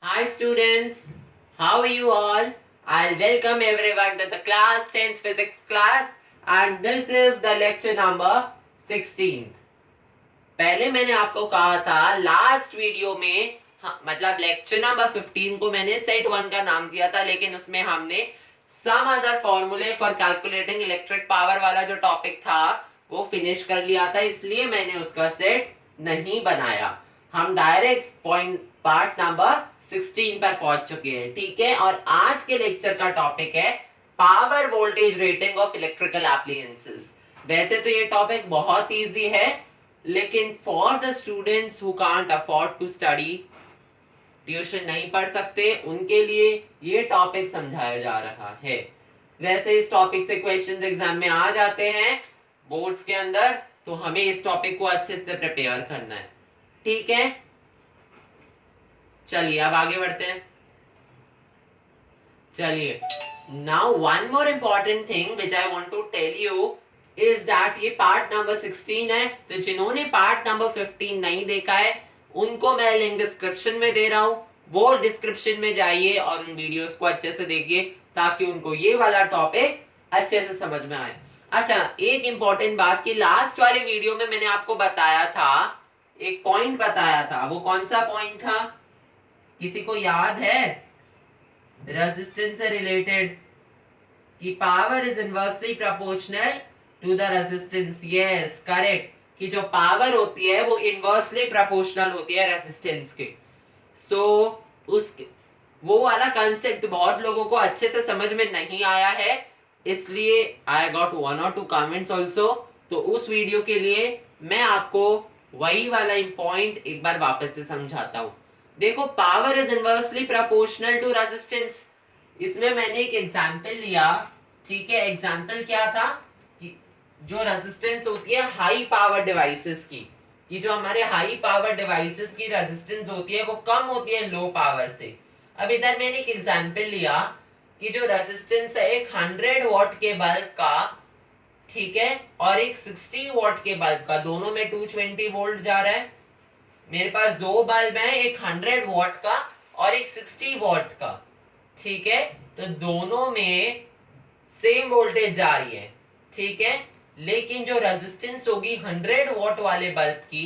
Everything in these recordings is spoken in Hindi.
Hi students, how are you all? I'll welcome everyone to the class 10th physics class and this is the lecture number 16th. पहले मैंने आपको कहा था लास्ट वीडियो में मतलब लेक्चर नंबर 15 को मैंने सेट 1 का नाम दिया था, लेकिन उसमें हमने सम अदर फॉर्मूले फॉर कैलकुलेटिंग इलेक्ट्रिक पावर वाला जो टॉपिक था वो फिनिश कर लिया था, इसलिए मैंने उसका सेट नहीं बनाया। हम डायरेक्ट पॉइंट पार्ट नंबर 16 पर पहुंच चुके हैं, ठीक है। और आज के लेक्चर का टॉपिक है power voltage rating of electrical appliances. वैसे तो ये टॉपिक बहुत इजी है, लेकिन for the students who can't afford to study, tuition नहीं पढ़ सकते, उनके लिए ये टॉपिक समझाया जा रहा है। वैसे इस टॉपिक से क्वेश्चंस एग्जाम में आ जाते हैं बोर्ड्स के अंदर, तो हमें इस टॉपिक को अच्छे से प्रिपेयर करना है, ठीक है। चलिए अब आगे बढ़ते हैं। चलिए, now one more important thing which I want to tell you is that ये पार्ट नंबर 16 है, तो जिन्होंने पार्ट नंबर 15 नहीं देखा है उनको मैं लिंक डिस्क्रिप्शन में दे रहा हूं, वो डिस्क्रिप्शन में जाइए और उन वीडियोस को अच्छे से देखिए ताकि उनको ये वाला टॉपिक अच्छे से समझ में आए। अच्छा, एक इंपॉर्टेंट बात कि लास्ट वाले वीडियो में मैंने आपको बताया था, एक पॉइंट बताया था, वो कौन सा पॉइंट था, किसी को याद है? रेजिस्टेंस से रिलेटेड कि power is inversely proportional to the resistance. Yes, correct, कि जो पावर होती है वो इनवर्सली प्रोपोर्शनल होती है रेजिस्टेंस के। सो उस वो वाला कंसेप्ट बहुत लोगों को अच्छे से समझ में नहीं आया है, इसलिए I got 1 or 2 comments also. तो उस वीडियो के लिए मैं आपको वही वाला पॉइंट एक बार वापस से समझाता हूं। देखो, power is inversely proportional to resistance. इसमें मैंने एक एग्जांपल लिया, ठीक है। एग्जांपल क्या था कि जो रेजिस्टेंस होती है हाई पावर डिवाइसेस की, कि जो हमारे हाई पावर डिवाइसेस की रेजिस्टेंस होती है वो कम होती है लो पावर से। अब इधर मैंने एक एग्जांपल लिया कि जो रेजिस्टेंस है एक 100 वॉट के बल्ब का, ठीक है, और एक 60 वॉट के बल्ब का, दोनों में 220 वोल्ट जा रहा है। मेरे पास दो बल्ब हैं, एक 100 वॉट का और एक 60 वॉट का, ठीक है। तो दोनों में सेम वोल्टेज जा रही है, ठीक है, लेकिन जो रेजिस्टेंस होगी 100 वॉट वाले बल्ब की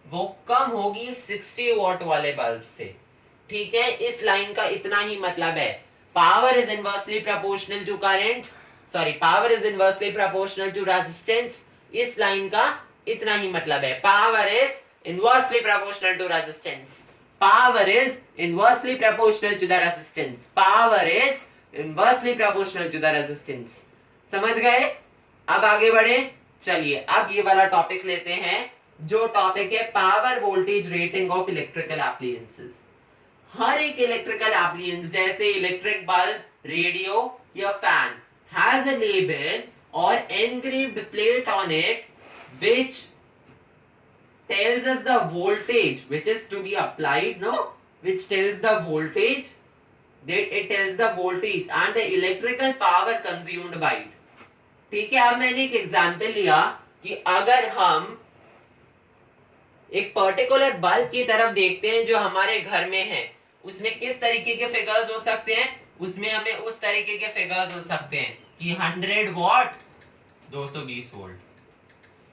वो कम होगी 60 वॉट वाले बल्ब से, ठीक है। इस लाइन का इतना ही मतलब है, power is inversely proportional to current, sorry, power is inversely proportional to resistance. इस लाइन का इतना ही मतलब है, power is inversely proportional to resistance. Power is inversely proportional to the resistance. Power is inversely proportional to the resistance. समझ गए? अब आगे बढ़े। चलिए अब ये वाला टॉपिक लेते हैं, जो टॉपिक है power voltage rating of electrical appliances. हर एक इलेक्ट्रिकल एप्लायंस जैसे इलेक्ट्रिक बल्ब, रेडियो या फैन हैज अ लेबल और engraved plate on it which tells us the voltage which is to be applied, no, which tells the voltage, that it tells the voltage and the electrical power consumed by it, ठीक है। अब मैंने एक एग्जांपल लिया कि अगर हम एक पर्टिकुलर बल्ब की तरफ देखते हैं जो हमारे घर में है, उसमें किस तरीके के फिगर्स हो सकते हैं, उसमें हमें उस तरीके के फिगर्स हो सकते हैं कि 100 वॉट 220 वोल्ट,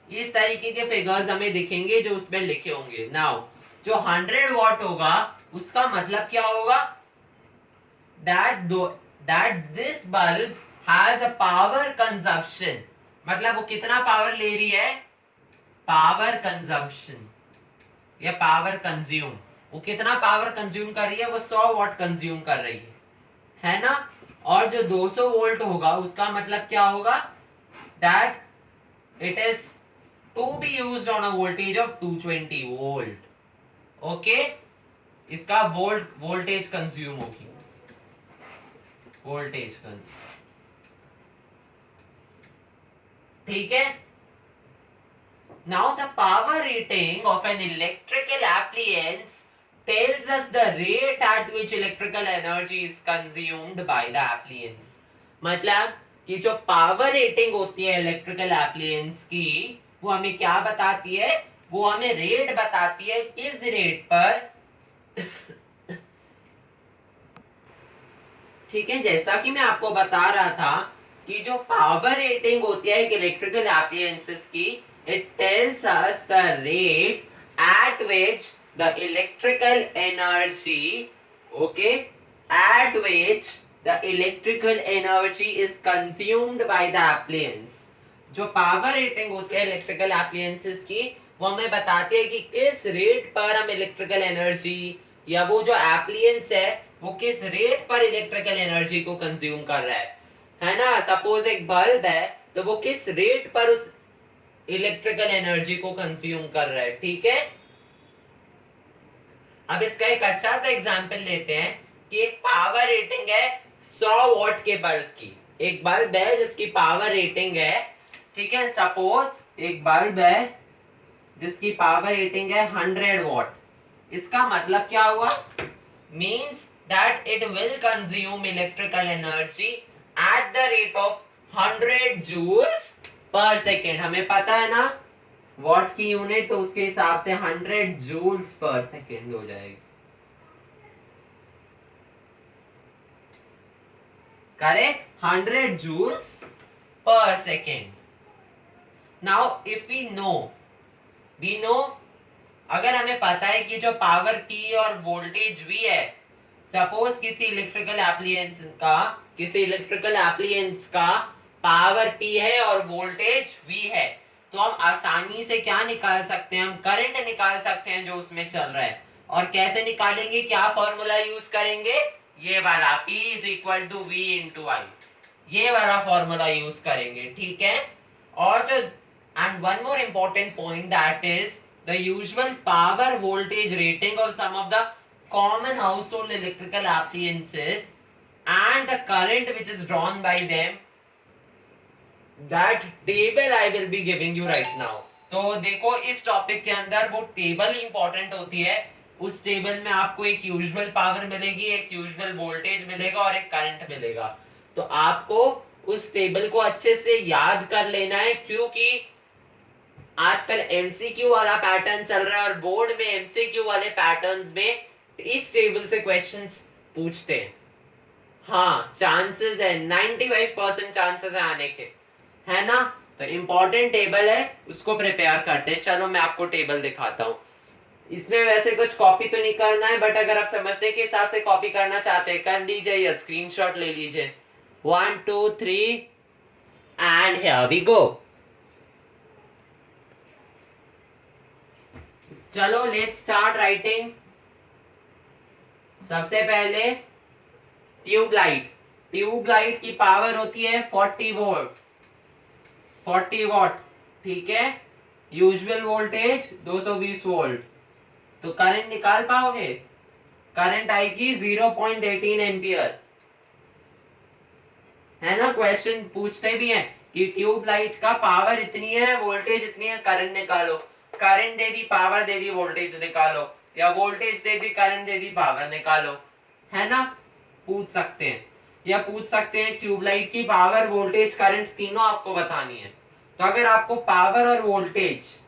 इस तरीके के फिगर्स हमें दिखेंगे जो उसमें लिखे होंगे। नाउ जो 100 वॉट होगा उसका मतलब क्या होगा, that this bulb has a power consumption, मतलब वो कितना पावर ले रही है, पावर कंजम्पशन या पावर कंज्यूम, वो कितना पावर कंज्यूम कर रही है, वो 100 वॉट कंज्यूम कर रही है ना। और जो 200 वोल्ट होगा उसका मतलब क्या होगा, that it is to be used on a voltage of 220 volt, okay. इसका वोल्टेज कंज्यूम होगी, वोल्टेज ठीक है। Now the power rating of an electrical appliance tells us the rate at which electrical energy is consumed by the appliance। मतलब कि जो पावर रेटिंग होती है इलेक्ट्रिकल एप्लायंस की वो हमें क्या बताती है, वो हमें रेट बताती है किस रेट पर ठीक है, जैसा कि मैं आपको बता रहा था कि जो पावर रेटिंग होती है एक इलेक्ट्रिकल एप्लायंसेस की, it tells us the rate at which the electrical energy, okay, eight which the electrical energy is consumed by the appliance. जो पावर रेटिंग होती है इलेक्ट्रिकल एप्लायंसेस की, वो हमें बताती है कि किस रेट पर हम इलेक्ट्रिकल एनर्जी या वो जो एप्लायंस है वो किस रेट पर इलेक्ट्रिकल एनर्जी को कंज्यूम कर रहा है ना। सपोज एक बल्ब है तो वो किस रेट पर उस इलेक्ट्रिकल एनर्जी को कंज्यूम कर रहा है, ठीक है। अब इसका एक अच्छा सा एग्जांपल लेते हैं कि एक पावर रेटिंग है 100 वॉट के बल्ब की। एक बल्ब है जिसकी पावर रेटिंग है, ठीक है, सपोज एक बल्ब है जिसकी पावर रेटिंग है 100 वॉट। इसका मतलब क्या हुआ, means that it will consume electrical energy at the rate of 100 joules per second। हमें पता है ना वॉट की यूनिट, तो उसके हिसाब से 100 जूल्स पर सेकेंड हो जाएगी। Correct, 100 joules per second। Now if we know अगर हमें पता है कि जो पावर P और वोल्टेज V है, सपोज किसी इलेक्ट्रिकल एप्लायंस का पावर P है और वोल्टेज V है, तो हम आसानी से क्या निकाल सकते हैं, हम करंट निकाल सकते हैं जो उसमें चल रहा है। और कैसे निकालेंगे, क्या फॉर्मूला यूज करेंगे, ये वाला P is equal to V into I, ये वाला फॉर्मूला यूज करेंगे, ठीक है। और जो and one more important point, that is the usual power voltage rating of some of the common household electrical appliances and the current which is drawn by them, that table I will be giving you right now। तो देखो इस टॉपिक के अंदर वो टेबल इंपॉर्टेंट होती है। उस टेबल में आपको एक यूजुअल पावर मिलेगी, एक यूजुअल वोल्टेज मिलेगा और एक करंट मिलेगा। तो आपको उस टेबल को अच्छे से याद कर लेना है, क्योंकि आजकल एमसीक्यू वाला पैटर्न चल रहा है और बोर्ड में एमसीक्यू वाले पैटर्न्स में इस टेबल से क्वेश्चंस पूछते हैं। हाँ, चांसेस है, 95% चांसेस है आने के, है ना। तो इंपॉर्टेंट टेबल है, उसको प्रिपेयर करते हैं। चलो मैं आपको टेबल दिखाता हूँ। इसमें वैसे कुछ कॉपी तो नहीं करना है, बट अगर आप समझने के हिसाब से कॉपी करना चाहते हैं कर लीजिए या स्क्रीनशॉट ले लीजिए। 1 2 3 एंड हियर वी गो। चलो लेट्स स्टार्ट राइटिंग। सबसे पहले ट्यूबलाइट, ट्यूबलाइट की पावर होती है 40 वोल्ट, 40 वॉट, ठीक है। Usual voltage 220 volt. तो करंट निकाल पाओगे, करंट आएगी 0.18 एम्पियर, है ना। क्वेश्चन पूछते भी हैं कि ट्यूबलाइट का पावर इतनी है, वोल्टेज इतनी है, करंट निकालो। करंट दे दी, पावर दे दी, वोल्टेज निकालो, या वोल्टेज दे दी, करंट दे दी, पावर निकालो, है ना। पूछ सकते हैं, या पूछ सकते हैं ट्यूबलाइट की पावर, वोल्टेज, करंट तीनों आपको बतानी है। तो अगर आपको पावर और वोल्टेज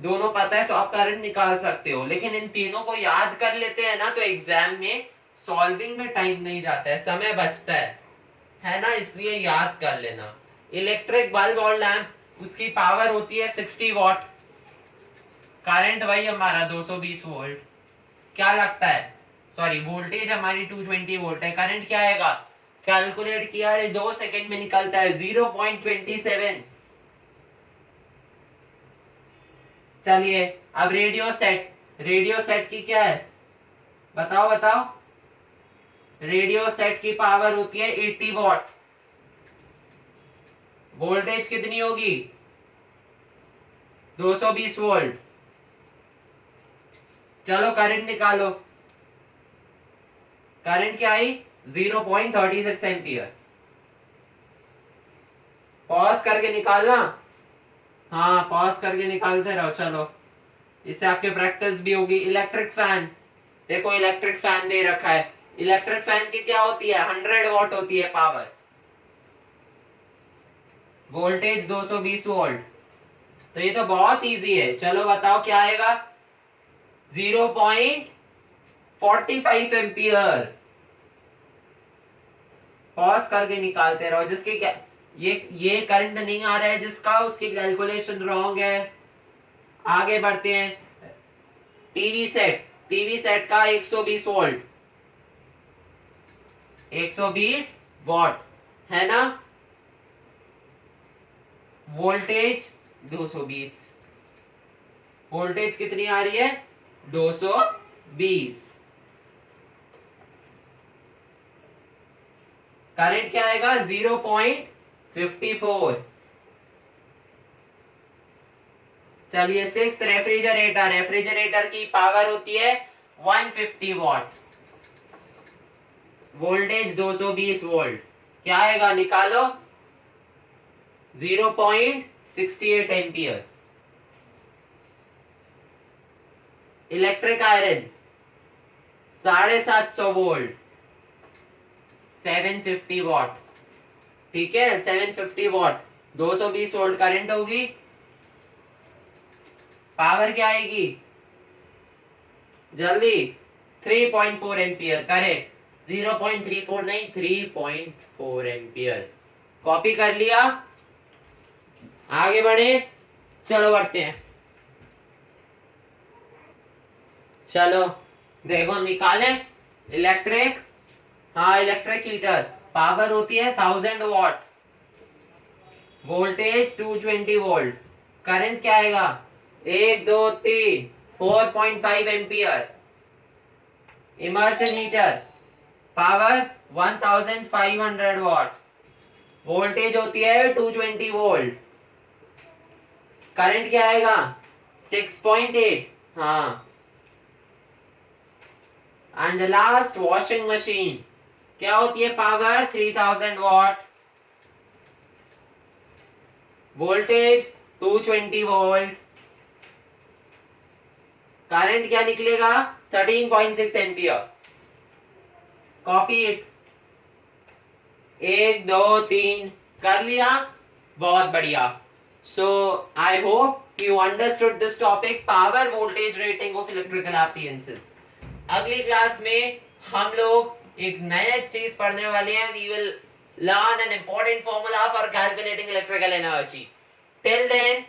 दोनों पता है तो आप करंट निकाल सकते हो, लेकिन इन तीनों को याद कर लेते हैं ना तो एग्जाम में सॉल्विंग में टाइम नहीं जाता है, समय बचता है ना, इसलिए याद कर लेना। इलेक्ट्रिक बल्ब और लैंप, उसकी पावर होती है 60 वॉट, करंट वही हमारा 220 वोल्ट। क्या लगता है, सॉरी वोल्टेज हमारी 220 वोल्ट है, करंट क्या आएगा, कैलकुलेट किया है 2 सेकंड में निकलता है 0.27। चलिए अब रेडियो सेट, रेडियो सेट की क्या है, बताओ बताओ। रेडियो सेट की पावर होती है 80 वॉट, वोल्टेज कितनी होगी 220 वोल्ट। चलो करंट निकालो, करंट क्या आई 0.36 एम्पियर। पॉज करके निकालना, हाँ पॉज करके निकालते रहो। चलो इससे आपके प्रैक्टिस भी होगी। इलेक्ट्रिक फैन, देखो इलेक्ट्रिक फैन दे रखा है, इलेक्ट्रिक फैन की क्या होती है 100 वॉट होती है पावर, वोल्टेज 220 वोल्ट। तो ये तो बहुत इजी है, चलो बताओ क्या आएगा 0.45 एम्पियर। पॉज करके निकालते रहो। जिसके क्या ये करंट नहीं आ रहा है जिसका, उसकी कैलकुलेशन रॉन्ग है। आगे बढ़ते हैं। टीवी सेट का 120 वोल्ट, 120 वॉट है ना, वोल्टेज 220, वोल्टेज कितनी आ रही है 220, करंट क्या आएगा 0.54। चलिए 6 रेफ्रिजरेटर की पावर होती है 150 वॉट, वोल्टेज 220 वोल्ट, क्या आएगा निकालो 0.68 ampere. Electric iron 750 volt, 750 what, ठीक है 750 वॉट, 220 वोल्ट करंट होगी, पावर क्या आएगी जल्दी 3.4 एम्पियर, करेक्ट 0.34 नहीं 3.4 एम्पियर। कॉपी कर लिया, आगे बढ़े, चलो बढ़ते हैं। चलो देखो निकाले इलेक्ट्रिक, हाँ इलेक्ट्रिक हीटर, पावर होती है 1000 वॉट, वोल्टेज 220 वोल्ट, करंट क्या आएगा 1 2 3 4.5 ampere. Immersion heater, power 1500 what, voltage होती है 220 वोल्ट, करंट क्या आएगा 6.8, हाँ। And the last washing machine, क्या होती है power 3000 what, voltage 220 volt, current क्या निकलेगा 13.6 एम्पियर। कॉपी इट, 1 2 3 कर लिया, बहुत बढ़िया। So I hope you understood this topic, power voltage rating of electrical appliances. अगली क्लास में हम लोग एक नया चीज पढ़ने वाले हैं। We will learn an important formula for calculating electrical energy. Till then,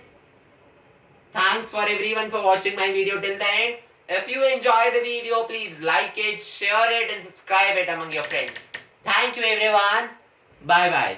thanks for everyone for watching my video till the end. If you enjoy the video, please like it, share it and subscribe it among your friends. Thank you everyone. Bye bye.